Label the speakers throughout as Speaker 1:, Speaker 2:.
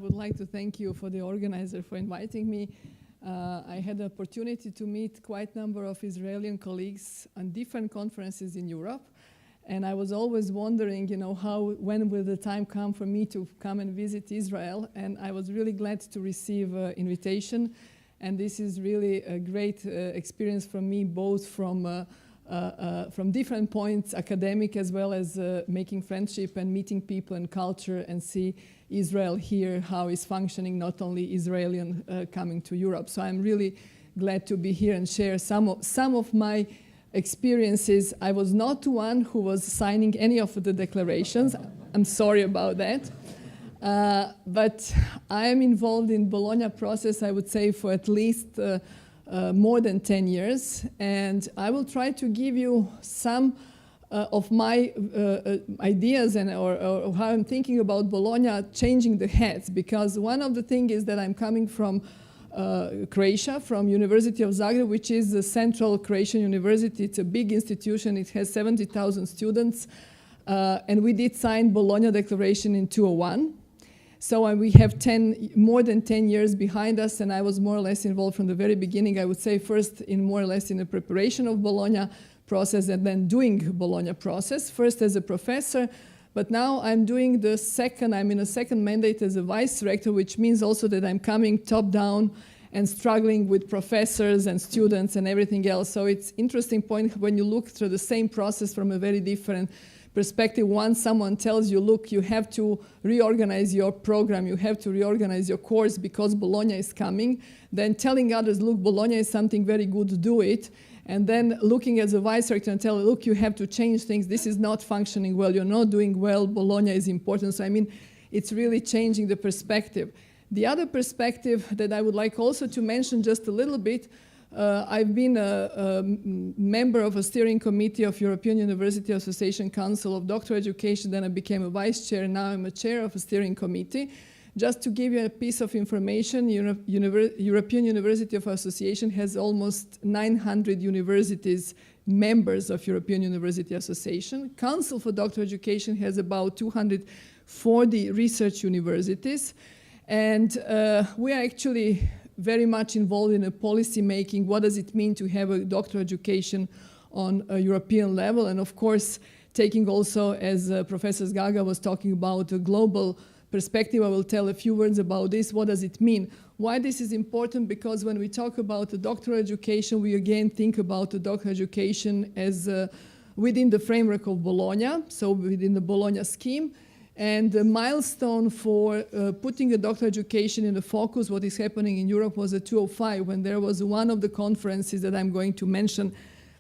Speaker 1: would like to thank you for the organizer for inviting me. I had the opportunity to meet quite a number of Israeli colleagues on different conferences in Europe. And I was always wondering, when will the time come for me to come and visit Israel? And I was really glad to receive an invitation. And this is really a great experience for me, both from different points, academic as well as making friendship and meeting people and culture and see Israel here, how it's functioning, not only Israeli coming to Europe. So I'm really glad to be here and share some of my experiences. I was not one who was signing any of the declarations. I'm sorry about that. But I am involved in Bologna process, I would say, for at least more than 10 years. And I will try to give you some of my ideas or how I'm thinking about Bologna changing the heads. Because one of the things is that I'm coming from Croatia, from University of Zagreb, which is the central Croatian university. It's a big institution. It has 70,000 students. And we did sign Bologna Declaration in 2001. So we have more than 10 years behind us, and I was more or less involved from the very beginning. I would say first in more or less in the preparation of Bologna process and then doing Bologna process, first as a professor. But now I'm doing I'm in a second mandate as a vice rector, which means also that I'm coming top down and struggling with professors and students and everything else. So it's interesting point when you look through the same process from a very different perspective. Once someone tells you, look, you have to reorganize your program, you have to reorganize your course because Bologna is coming, then telling others, look, Bologna is something very good, do it. And then looking as a vice rector and tell, look, you have to change things. This is not functioning well. You're not doing well. Bologna is important. So, I mean, it's really changing the perspective. The other perspective that I would like also to mention just a little bit, I've been a member of a steering committee of European University Association Council of Doctoral Education. Then I became a vice chair. Now I'm a chair of a steering committee. Just to give you a piece of information, European University of Association has almost 900 universities, members of European University Association. Council for Doctoral Education has about 240 research universities. And we are actually very much involved in a policy making. What does it mean to have a doctoral education on a European level? And of course, taking also, as Professor Zgaga was talking about, a global perspective. I will tell a few words about this. What does it mean? Why this is important? Because when we talk about the doctoral education, we again think about the doctoral education as within the framework of Bologna, so within the Bologna scheme. And the milestone for putting a doctoral education in the focus, what is happening in Europe, was 2005, when there was one of the conferences that I'm going to mention,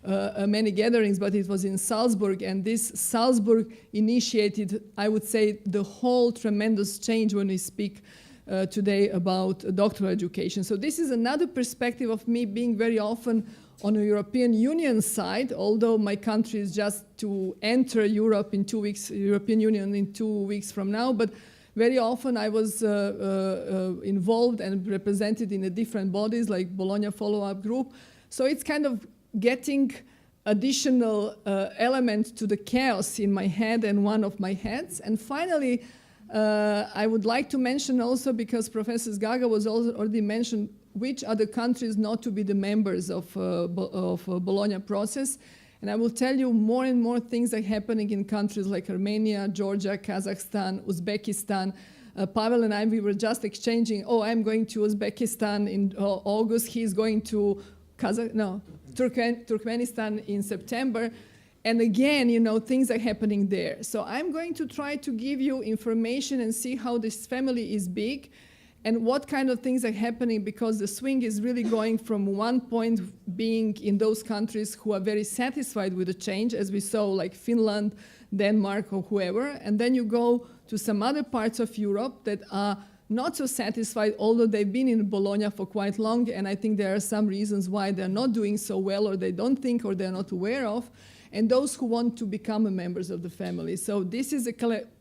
Speaker 1: many gatherings, but it was in Salzburg, and this Salzburg initiated, I would say, the whole tremendous change when we speak today about doctoral education. So this is another perspective of me being very often on a European Union side, although my country is just to enter Europe in 2 weeks, European Union in 2 weeks from now, but very often I was involved and represented in the different bodies like Bologna Follow-Up Group. So it's kind of getting additional elements to the chaos in my head and one of my heads. And finally, I would like to mention also, because Professor Zgaga was already mentioned, which are the countries not to be the members of Bologna process. And I will tell you more and more things are happening in countries like Armenia, Georgia, Kazakhstan, Uzbekistan. Pavel and I, we were just exchanging, I'm going to Uzbekistan in August, he's going to Turkmenistan in September. And again, things are happening there. So I'm going to try to give you information and see how this family is big and what kind of things are happening, because the swing is really going from one point being in those countries who are very satisfied with the change, as we saw, like Finland, Denmark, or whoever, and then you go to some other parts of Europe that are not so satisfied, although they've been in Bologna for quite long, and I think there are some reasons why they're not doing so well, or they don't think, or they're not aware of, and those who want to become members of the family. So this is a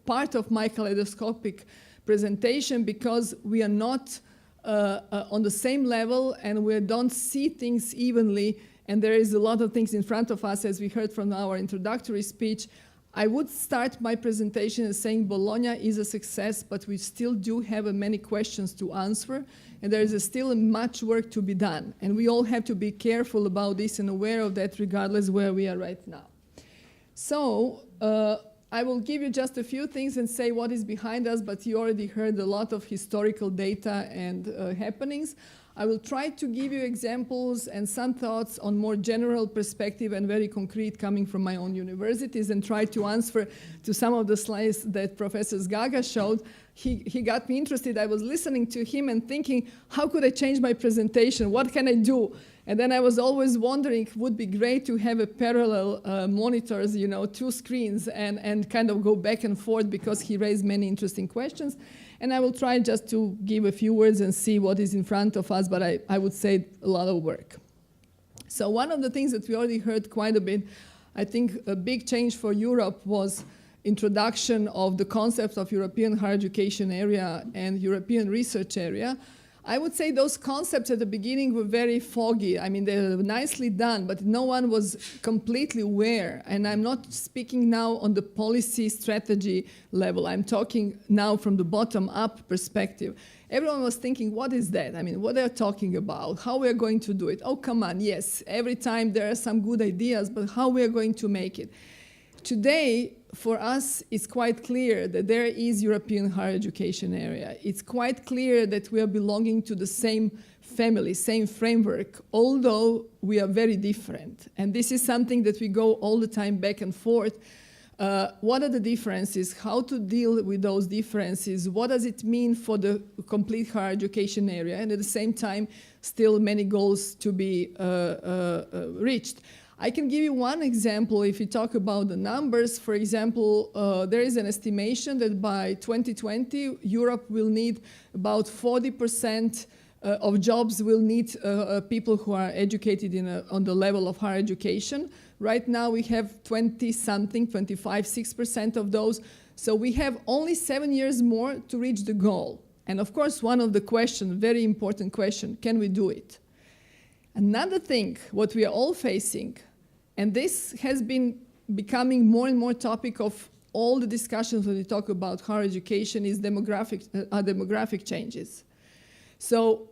Speaker 1: part of my kaleidoscopic presentation, because we are not on the same level, and we don't see things evenly, and there is a lot of things in front of us, as we heard from our introductory speech. I would start my presentation as saying Bologna is a success, but we still do have many questions to answer, and there is still much work to be done. And we all have to be careful about this and aware of that regardless where we are right now. So I will give you just a few things and say what is behind us, but you already heard a lot of historical data and happenings. I will try to give you examples and some thoughts on more general perspective and very concrete coming from my own universities, and try to answer to some of the slides that Professor Zgaga showed. He got me interested. I was listening to him and thinking, how could I change my presentation? What can I do? And then I was always wondering, it would be great to have a parallel monitors, you know, 2 screens, and kind of go back and forth, because he raised many interesting questions. And I will try just to give a few words and see what is in front of us, but I would say a lot of work. So one of the things that we already heard quite a bit, I think a big change for Europe was introduction of the concept of European higher education area and European research area. I would say those concepts at the beginning were very foggy. I mean, they were nicely done, but no one was completely aware. And I'm not speaking now on the policy strategy level. I'm talking now from the bottom-up perspective. Everyone was thinking, what is that? I mean, what they're talking about, how we're going to do it. Oh, come on, yes, every time there are some good ideas, but how we're going to make it. Today, for us, it's quite clear that there is European higher education area. It's quite clear that we are belonging to the same family, same framework, although we are very different. And this is something that we go all the time back and forth. What are the differences? How to deal with those differences? What does it mean for the complete higher education area? And at the same time, still many goals to be reached. I can give you one example if you talk about the numbers. For example, there is an estimation that by 2020, Europe will need about 40% of jobs will need people who are educated on the level of higher education. Right now, we have 20-something, 25, 6% of those. So we have only 7 years more to reach the goal. And of course, one of the questions, very important question, can we do it? Another thing, what we are all facing, and this has been becoming more and more topic of all the discussions when we talk about higher education, is demographic changes. So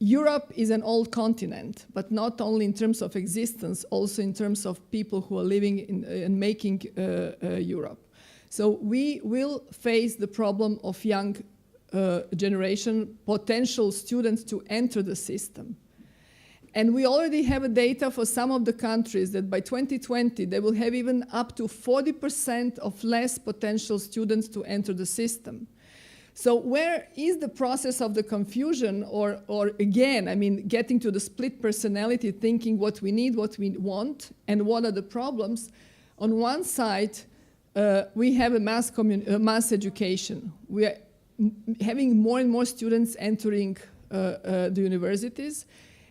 Speaker 1: Europe is an old continent, but not only in terms of existence, also in terms of people who are living in and making Europe. So we will face the problem of young generation, potential students to enter the system. And we already have data for some of the countries that by 2020, they will have even up to 40% of less potential students to enter the system. So where is the process of the confusion, or again, I mean, getting to the split personality, thinking what we need, what we want, and what are the problems? On one side, we have a mass education. We are having more and more students entering the universities.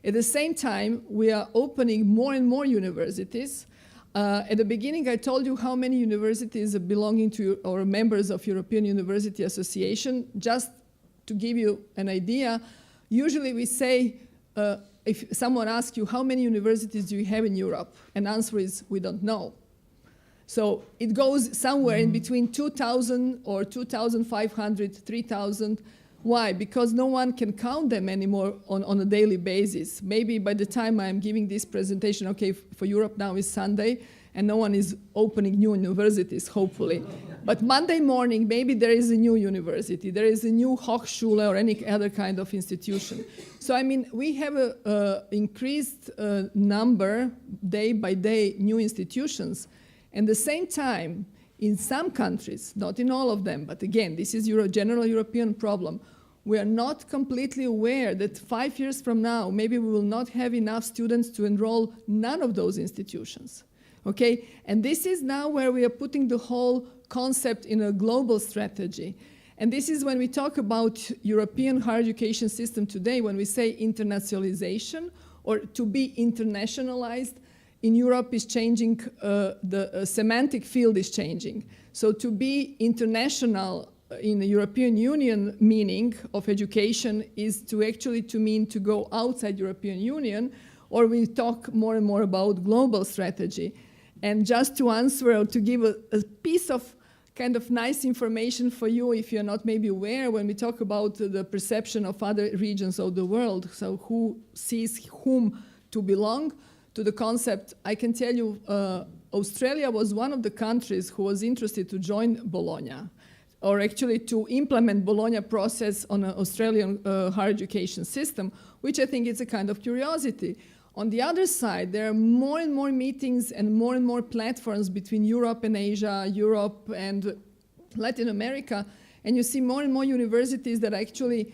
Speaker 1: At the same time, we are opening more and more universities. At the beginning, I told you how many universities are belonging to or members of European University Association. Just to give you an idea, usually we say, if someone asks you, how many universities do you have in Europe? And the answer is, we don't know. So it goes somewhere in between 2,000 or 2,500, 3,000. Why? Because no one can count them anymore on a daily basis. Maybe by the time I'm giving this presentation, okay, for Europe now is Sunday, and no one is opening new universities, hopefully. But Monday morning, maybe there is a new university, there is a new Hochschule or any other kind of institution. So I mean, we have an increased number, day by day, new institutions. And at the same time, in some countries, not in all of them, but again, this is a general European problem, we are not completely aware that 5 years from now, maybe we will not have enough students to enroll none of those institutions, okay? And this is now where we are putting the whole concept in a global strategy. And this is when we talk about European higher education system today, when we say internationalization or to be internationalized, in Europe is changing, the semantic field is changing. So to be international in the European Union meaning of education is to actually to mean to go outside European Union, or we talk more and more about global strategy. And just to answer or to give a piece of kind of nice information for you, if you're not maybe aware, when we talk about the perception of other regions of the world, so who sees whom to belong to the concept, I can tell you Australia was one of the countries who was interested to join Bologna, or actually to implement Bologna process on an Australian higher education system, which I think is a kind of curiosity. On the other side, there are more and more meetings and more platforms between Europe and Asia, Europe and Latin America, and you see more and more universities that are actually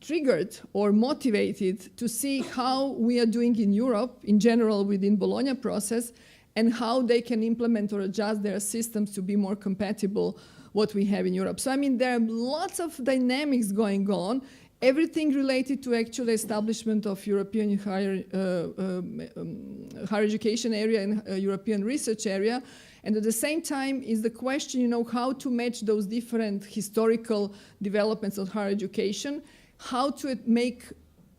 Speaker 1: triggered or motivated to see how we are doing in Europe, in general within Bologna process, and how they can implement or adjust their systems to be more compatible what we have in Europe. So I mean, there are lots of dynamics going on, everything related to actual establishment of European higher education area and European research area. And at the same time is the question, you know, how to match those different historical developments of higher education, how to make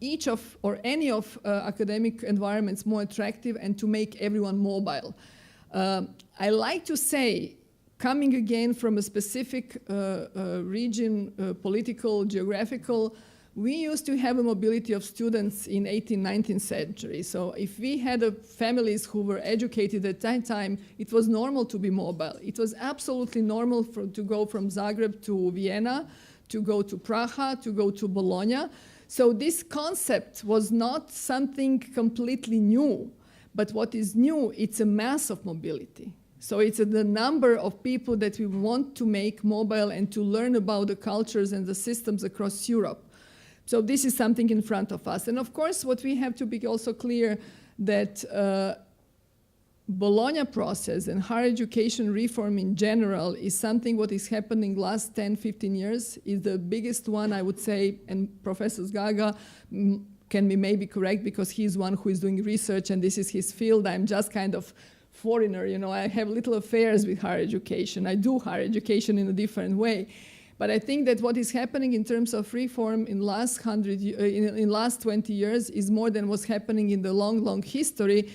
Speaker 1: each of or any of academic environments more attractive and to make everyone mobile. I like to say, coming again from a specific region, political, geographical, we used to have a mobility of students in 18th, 19th century. So if we had families who were educated at that time, it was normal to be mobile. It was absolutely normal to go from Zagreb to Vienna, to go to Praha, to go to Bologna. So this concept was not something completely new, but what is new, it's a mass of mobility. So it's the number of people that we want to make mobile and to learn about the cultures and the systems across Europe. So this is something in front of us. And of course, what we have to be also clear that Bologna process and higher education reform in general is something what is happening last 10, 15 years, is the biggest one, I would say, and Professor Zgaga can be maybe correct because he's one who is doing research and this is his field. I'm just kind of foreigner, you know, I have little affairs with higher education. I do higher education in a different way. But I think that what is happening in terms of reform in last 20 years is more than what's happening in the long history,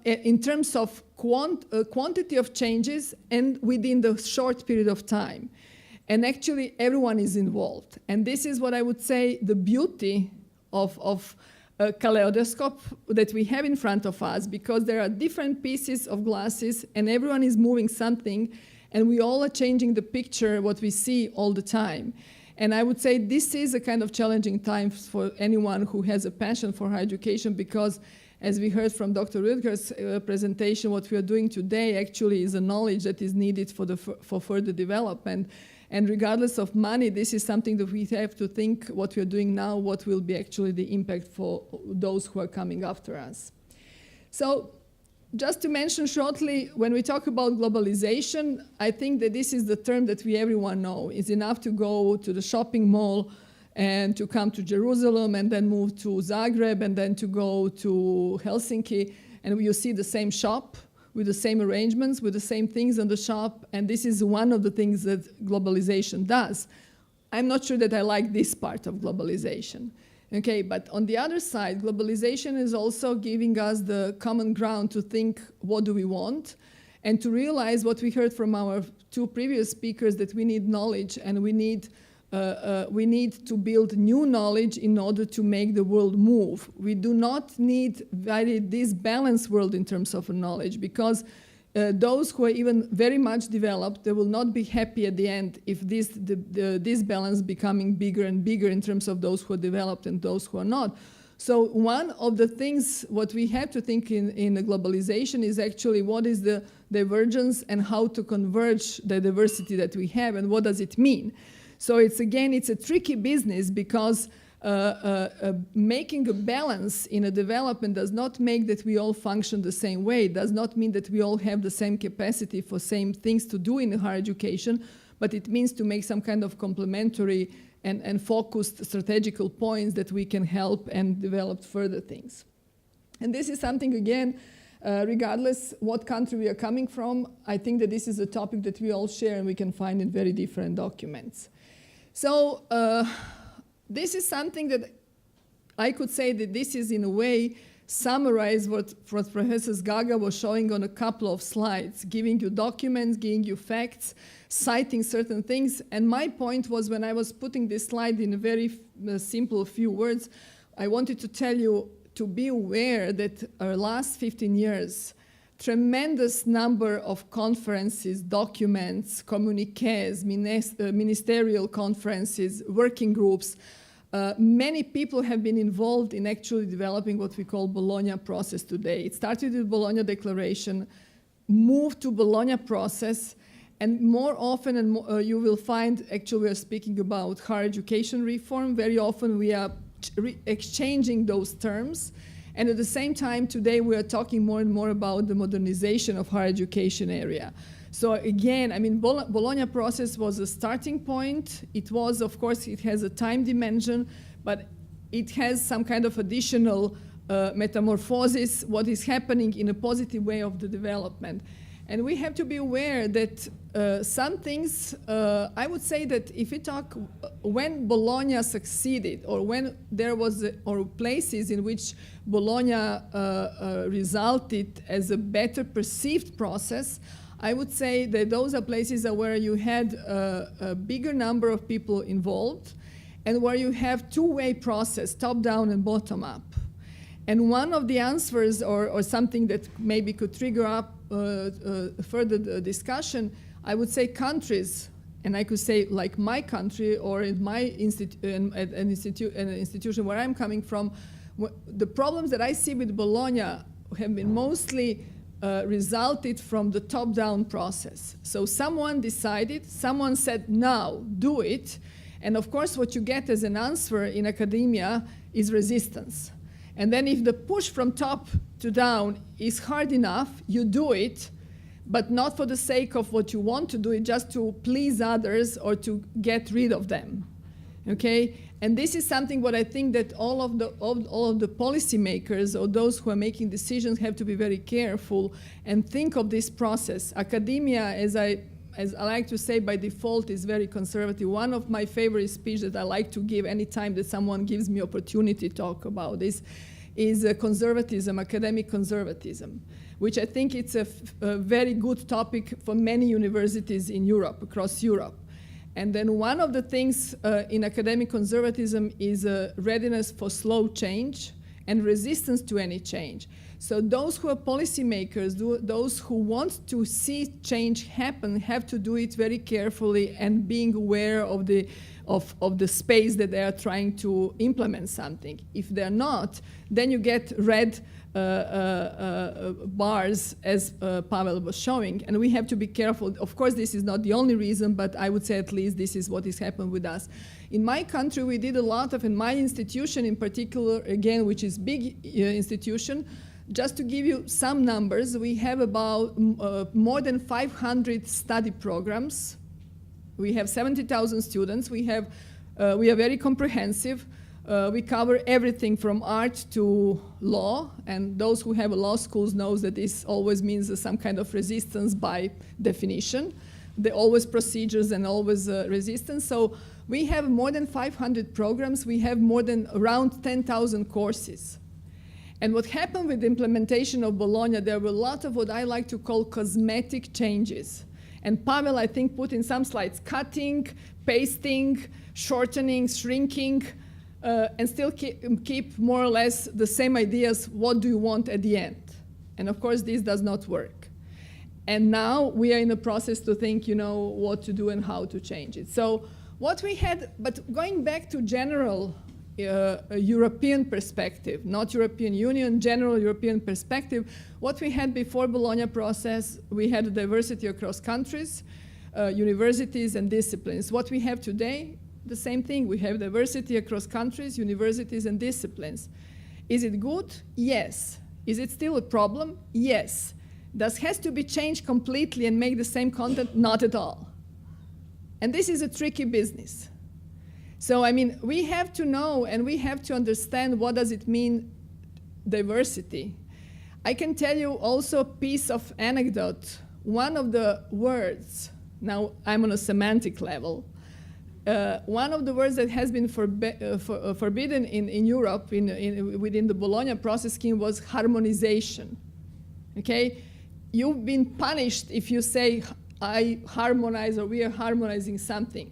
Speaker 1: in terms of quantity of changes and within the short period of time. And actually, everyone is involved. And this is what I would say the beauty of a kaleidoscope that we have in front of us, because there are different pieces of glasses and everyone is moving something, and we all are changing the picture, what we see all the time. And I would say this is a kind of challenging time for anyone who has a passion for higher education, because as we heard from Dr. Rüdger's presentation, what we are doing today actually is a knowledge that is needed for further development. And regardless of money, this is something that we have to think what we are doing now, what will be actually the impact for those who are coming after us. So just to mention shortly, when we talk about globalization, I think that this is the term that everyone know. It's enough to go to the shopping mall and to come to Jerusalem and then move to Zagreb and then to go to Helsinki, and you see the same shop with the same arrangements, with the same things on the shop, and this is one of the things that globalization does. I'm not sure that I like this part of globalization. Okay, but on the other side, globalization is also giving us the common ground to think what do we want, and to realize what we heard from our two previous speakers, that we need knowledge and we need to build new knowledge in order to make the world move. We do not need this balanced world in terms of knowledge, because those who are even very much developed, they will not be happy at the end if this balance becoming bigger and bigger in terms of those who are developed and those who are not. So one of the things what we have to think in the globalization is actually what is the divergence and how to converge the diversity that we have and what does it mean. So it's a tricky business, because making a balance in a development does not make that we all function the same way. It does not mean that we all have the same capacity for same things to do in higher education, but it means to make some kind of complementary and focused strategical points that we can help and develop further things. And this is something, again, regardless what country we are coming from, I think that this is a topic that we all share and we can find in very different documents. So this is something that I could say that this is in a way summarize what Professor Gaga was showing on a couple of slides, giving you documents, giving you facts, citing certain things. And my point was, when I was putting this slide in a very simple few words, I wanted to tell you to be aware that our last 15 years, tremendous number of conferences, documents, communiques, ministerial conferences, working groups, many people have been involved in actually developing what we call Bologna process today. It started with Bologna Declaration, moved to Bologna process, and more often you will find, actually we are speaking about higher education reform. Very often we are exchanging those terms. And at the same time, today we are talking more and more about the modernization of higher education area. So again, I mean, Bologna process was a starting point. It was, of course, it has a time dimension, but it has some kind of additional metamorphosis, what is happening in a positive way of the development. And we have to be aware that some things, I would say that if we talk, when Bologna succeeded, or when there was, or places in which Bologna resulted as a better perceived process, I would say that those are places where you had a bigger number of people involved, and where you have two-way process, top-down and bottom-up. And one of the answers, or something that maybe could trigger up further discussion, I would say countries, and I could say like my country, or in my institution where I'm coming from, the problems that I see with Bologna have been mostly resulted from the top-down process. So someone decided, someone said, now, do it. And of course, what you get as an answer in academia is resistance. And then if the push from top to down is hard enough, you do it, but not for the sake of what you want to do it, just to please others or to get rid of them, okay? And this is something what I think that all of the policymakers or those who are making decisions have to be very careful and think of this process. Academia, as I like to say by default, is very conservative. One of my favorite speeches that I like to give anytime that someone gives me opportunity to talk about this is conservatism, academic conservatism, which I think it's a very good topic for many universities in Europe, across Europe. And then one of the things in academic conservatism is a readiness for slow change and resistance to any change. So those who are policymakers, those who want to see change happen, have to do it very carefully and being aware of the space that they are trying to implement something. If they're not, then you get red bars, as Pavel was showing, and we have to be careful. Of course, this is not the only reason, but I would say at least this is what has happened with us. In my country, we did a lot of, in my institution in particular, again, which is big institution. Just to give you some numbers, we have about more than 500 study programs. We have 70,000 students. We are very comprehensive. We cover everything from art to law, and those who have law schools knows that this always means some kind of resistance by definition. There are always procedures and always resistance. So we have more than 500 programs. We have more than around 10,000 courses. And what happened with the implementation of Bologna, there were a lot of what I like to call cosmetic changes. And Pavel, I think, put in some slides, cutting, pasting, shortening, shrinking, and still keep more or less the same ideas, what do you want at the end? And of course, this does not work. And now we are in a process to think, what to do and how to change it. So what we had, but going back to general a European perspective, not European Union, general European perspective. What we had before Bologna process, we had a diversity across countries, universities and disciplines. What we have today, the same thing. We have diversity across countries, universities and disciplines. Is it good? Yes. Is it still a problem? Yes. Does it have to be changed completely and make the same content? Not at all. And this is a tricky business. So, I mean, we have to know and we have to understand what does it mean, diversity. I can tell you also a piece of anecdote. One of the words, now I'm on a semantic level, one of the words that has been forbidden in Europe within the Bologna process scheme was harmonization. Okay, you've been punished if you say I harmonize or we are harmonizing something.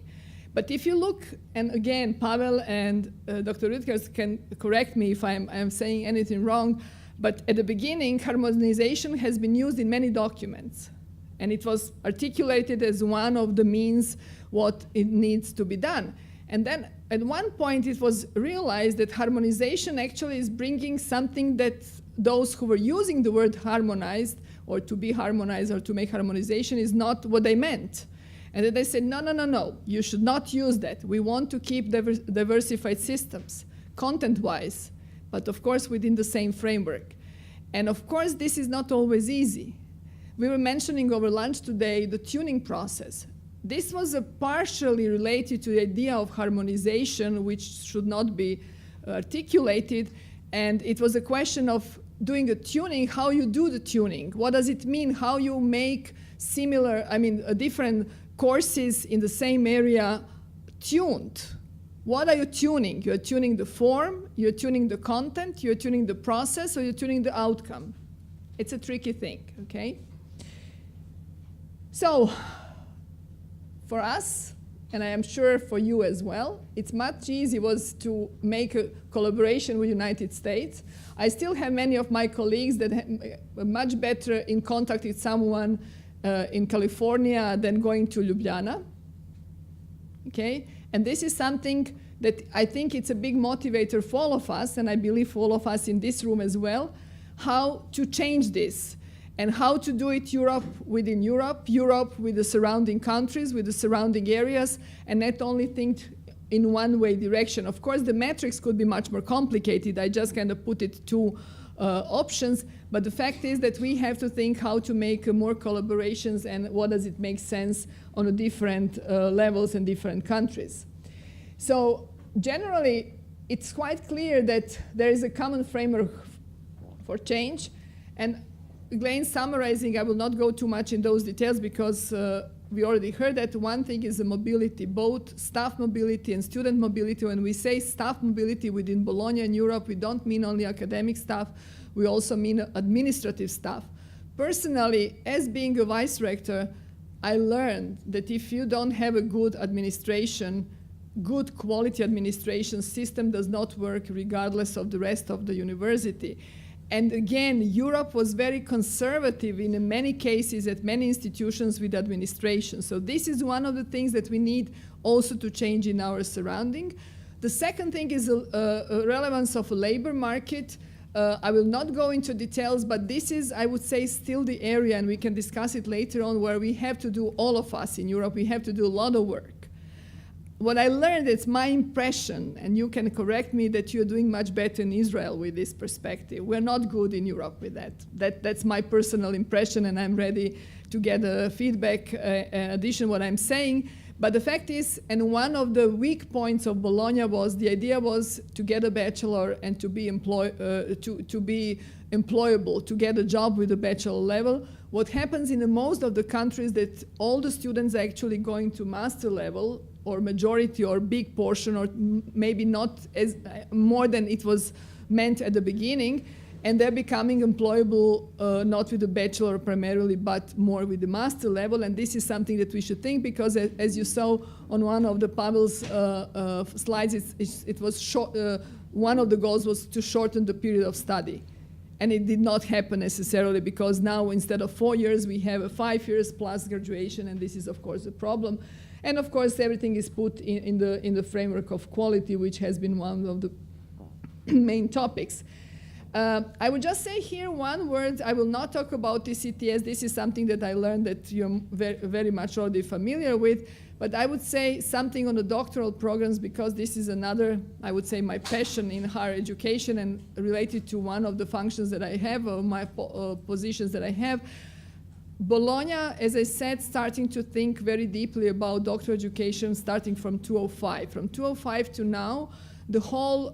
Speaker 1: But if you look, and again, Pavel and Dr. Rüdkers can correct me if I'm saying anything wrong, but at the beginning, harmonization has been used in many documents. And it was articulated as one of the means what it needs to be done. And then at one point it was realized that harmonization actually is bringing something that those who were using the word harmonized or to be harmonized or to make harmonization is not what they meant. And then they said, no, no, no, no, you should not use that. We want to keep diversified systems, content-wise, but of course within the same framework. And of course this is not always easy. We were mentioning over lunch today the tuning process. This was partially related to the idea of harmonization, which should not be articulated. And it was a question of doing a tuning, how you do the tuning. What does it mean? How you make similar, different courses in the same area tuned. What are you tuning? You're tuning the form, you're tuning the content, you're tuning the process, or you're tuning the outcome. It's a tricky thing, okay? So, for us, and I am sure for you as well, it's much easier was to make a collaboration with the United States. I still have many of my colleagues that are much better in contact with someone in California than going to Ljubljana, okay? And this is something that I think it's a big motivator for all of us, and I believe for all of us in this room as well, how to change this. And how to do it within Europe, Europe with the surrounding countries, with the surrounding areas, and not only think in one-way direction. Of course, the metrics could be much more complicated. I just kind of put it two options, but the fact is that we have to think how to make more collaborations and what does it make sense on the different levels and different countries. So generally, it's quite clear that there is a common framework for change, and again, summarizing, I will not go too much in those details because we already heard that one thing is the mobility, both staff mobility and student mobility. When we say staff mobility within Bologna and Europe, we don't mean only academic staff, we also mean administrative staff. Personally, as being a vice rector, I learned that if you don't have a good administration, good quality administration system does not work regardless of the rest of the university. And again, Europe was very conservative in many cases at many institutions with administration. So this is one of the things that we need also to change in our surrounding. The second thing is a relevance of a labor market. I will not go into details, but this is, I would say, still the area, and we can discuss it later on, where we have to do, all of us in Europe, we have to do a lot of work. What I learned, it's my impression, and you can correct me, that you're doing much better in Israel with this perspective. We're not good in Europe with that. That's my personal impression, and I'm ready to get a feedback in addition to what I'm saying. But the fact is, and one of the weak points of Bologna was, the idea was to get a bachelor and to be employable, to get a job with a bachelor level. What happens in most of the countries that all the students are actually going to master level, or majority or big portion, or maybe not as more than it was meant at the beginning, and they're becoming employable not with the bachelor primarily, but more with the master level. And this is something that we should think, because as you saw on one of the Pavel's slides, it was short, one of the goals was to shorten the period of study. And it did not happen necessarily, because now instead of 4 years, we have 5 years plus graduation, and this is of course a problem. And of course, everything is put in the framework of quality, which has been one of the main topics. I would just say here one word. I will not talk about TCTS. This is something that I learned that you're very, very much already familiar with. But I would say something on the doctoral programs, because this is another, I would say, my passion in higher education and related to one of the functions that I have, or my positions that I have. Bologna, as I said, starting to think very deeply about doctoral education starting from 2005. From 2005 to now, the whole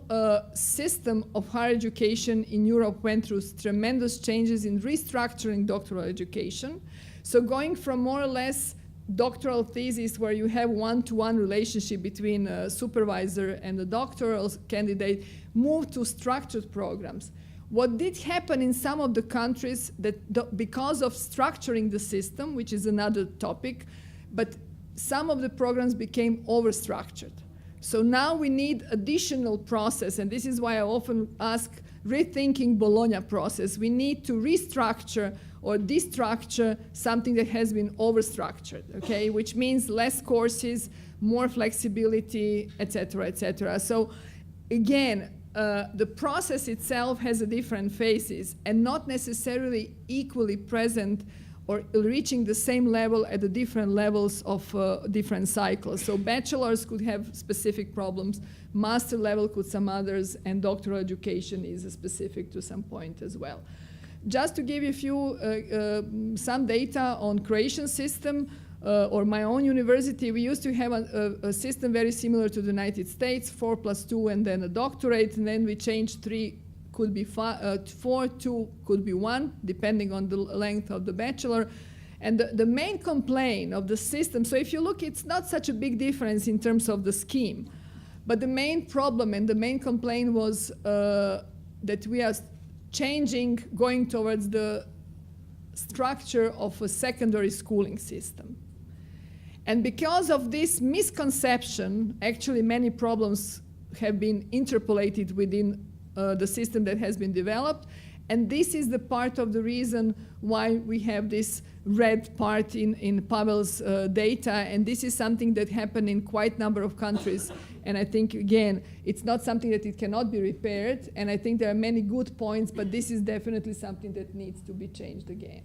Speaker 1: system of higher education in Europe went through tremendous changes in restructuring doctoral education. So going from more or less doctoral thesis where you have one-to-one relationship between a supervisor and a doctoral candidate, moved to structured programs. What did happen in some of the countries that because of structuring the system, which is another topic, but some of the programs became overstructured. So now we need additional process, and this is why I often ask rethinking Bologna process. We need to restructure or destructure something that has been overstructured, okay? Which means less courses, more flexibility, et cetera, et cetera. So again, the process itself has a different phases and not necessarily equally present or reaching the same level at the different levels of different cycles. So bachelors could have specific problems, master level could some others, and doctoral education is specific to some point as well. Just to give you a few, some data on Croatian system, or my own university, we used to have a system very similar to the United States, 4+2 and then a doctorate, and then we changed 3, could be 4, 2 could be 1, depending on the length of the bachelor. And the main complaint of the system, so if you look, it's not such a big difference in terms of the scheme, but the main problem and the main complaint was that we are changing, going towards the structure of a secondary schooling system. And because of this misconception, actually many problems have been interpolated within the system that has been developed. And this is the part of the reason why we have this red part in Pavel's data. And this is something that happened in quite a number of countries. And I think, again, it's not something that it cannot be repaired. And I think there are many good points, but this is definitely something that needs to be changed again.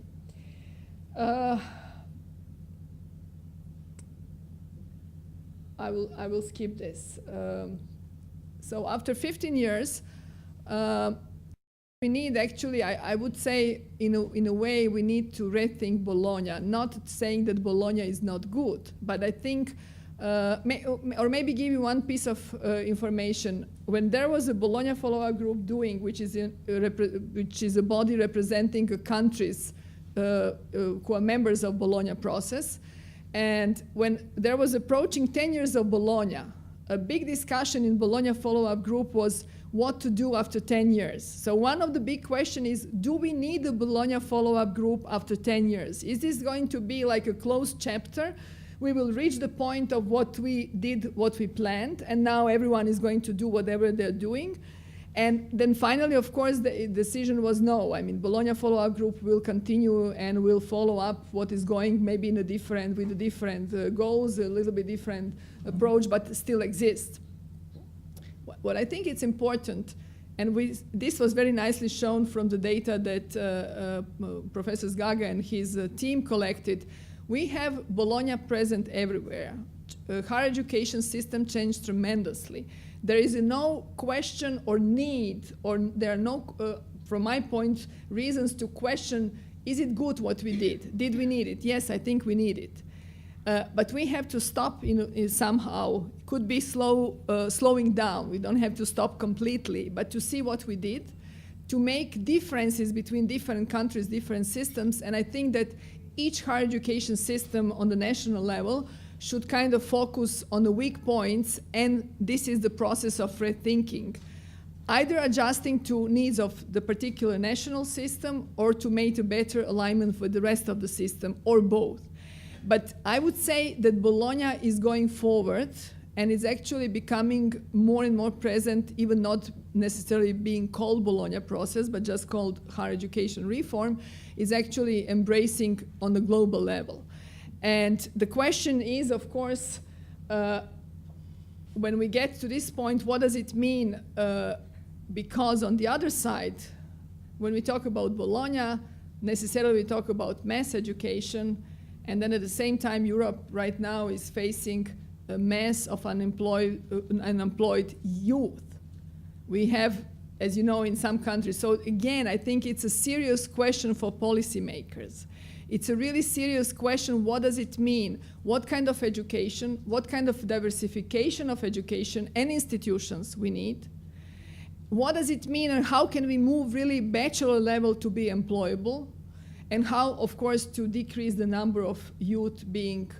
Speaker 1: I will skip this. So after 15 years, we need actually, I would say, in a way, we need to rethink Bologna. Not saying that Bologna is not good, but I think, or maybe give you one piece of information. When there was a Bologna follow-up group doing, which is a body representing countries who are members of Bologna process, and when there was approaching 10 years of Bologna, a big discussion in Bologna follow-up group was what to do after 10 years. So one of the big questions is, do we need a Bologna follow-up group after 10 years? Is this going to be like a closed chapter? We will reach the point of what we did, what we planned, and now everyone is going to do whatever they're doing. And then finally, of course, the decision was no. I mean, Bologna follow-up group will continue and will follow up what is going, maybe in a different, with a different goals, a little bit different approach, but still exists. What I think it's important, and this was very nicely shown from the data that Professor Gaga and his team collected, we have Bologna present everywhere. Higher education system changed tremendously. There is no question or need, or there are no, from my point, reasons to question, is it good what we did? Did we need it? Yes, I think we need it. But we have to stop somehow. It could be slowing down. We don't have to stop completely, but to see what we did, to make differences between different countries, different systems. And I think that each higher education system on the national level should kind of focus on the weak points, and this is the process of rethinking. Either adjusting to needs of the particular national system or to make a better alignment with the rest of the system, or both. But I would say that Bologna is going forward and is actually becoming more and more present, even not necessarily being called Bologna process, but just called higher education reform, is actually embracing on the global level. And the question is, of course, when we get to this point, what does it mean? Because on the other side, when we talk about Bologna, necessarily we talk about mass education, and then at the same time, Europe right now is facing a mass of unemployed youth. We have, as you know, in some countries. So again, I think it's a serious question for policymakers. It's a really serious question. What does it mean? What kind of education, what kind of diversification of education and institutions we need? What does it mean, and how can we move really bachelor level to be employable? And how, of course, to decrease the number of youth being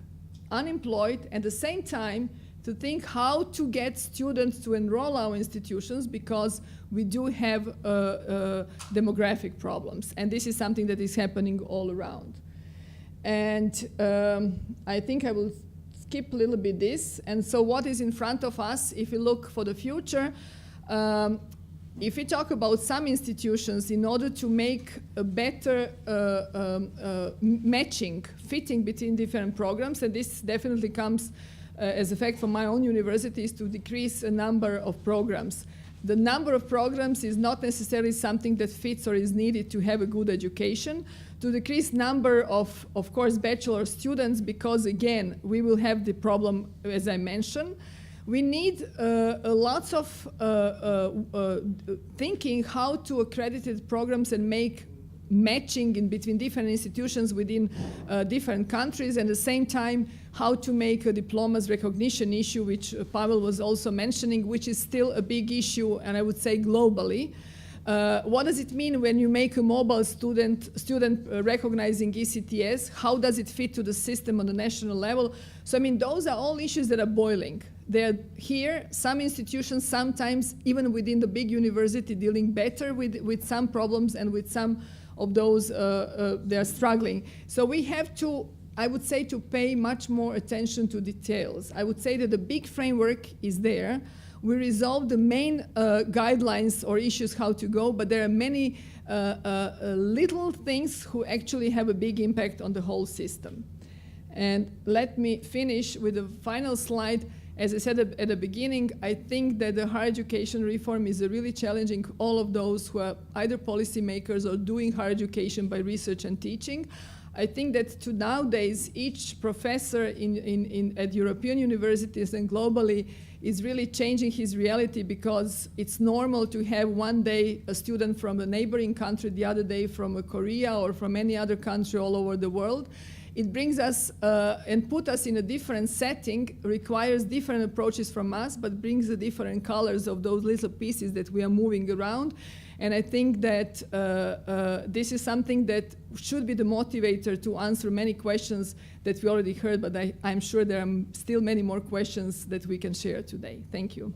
Speaker 1: unemployed, and at the same time to think how to get students to enroll our institutions, because we do have demographic problems, and this is something that is happening all around. And I think I will skip a little bit this. And so what is in front of us, if we look for the future, if we talk about some institutions, in order to make a better matching, fitting between different programs, and this definitely comes as a fact from my own university, is to decrease a number of programs. The number of programs is not necessarily something that fits or is needed to have a good education. To decrease number of course, bachelor students, because again, we will have the problem, as I mentioned. We need lots of thinking how to accredited programs and make matching in between different institutions within different countries, and at the same time how to make a diplomas recognition issue, which Pavel was also mentioning, which is still a big issue, and I would say globally. What does it mean when you make a mobile student recognizing ECTS? How does it fit to the system on the national level? So I mean, those are all issues that are boiling. They're here, some institutions sometimes even within the big university dealing better with some problems, and with some of those they're struggling. So we have to, I would say, to pay much more attention to details. I would say that the big framework is there. We resolve the main guidelines or issues how to go, but there are many little things who actually have a big impact on the whole system. And let me finish with a final slide. As I said at the beginning, I think that the higher education reform is really challenging all of those who are either policymakers or doing higher education by research and teaching. I think that to nowadays, each professor at European universities and globally is really changing his reality, because it's normal to have one day a student from a neighboring country, the other day from Korea or from any other country all over the world. It brings us and put us in a different setting, requires different approaches from us, but brings the different colors of those little pieces that we are moving around. And I think that this is something that should be the motivator to answer many questions that we already heard, but I'm sure there are still many more questions that we can share today. Thank you.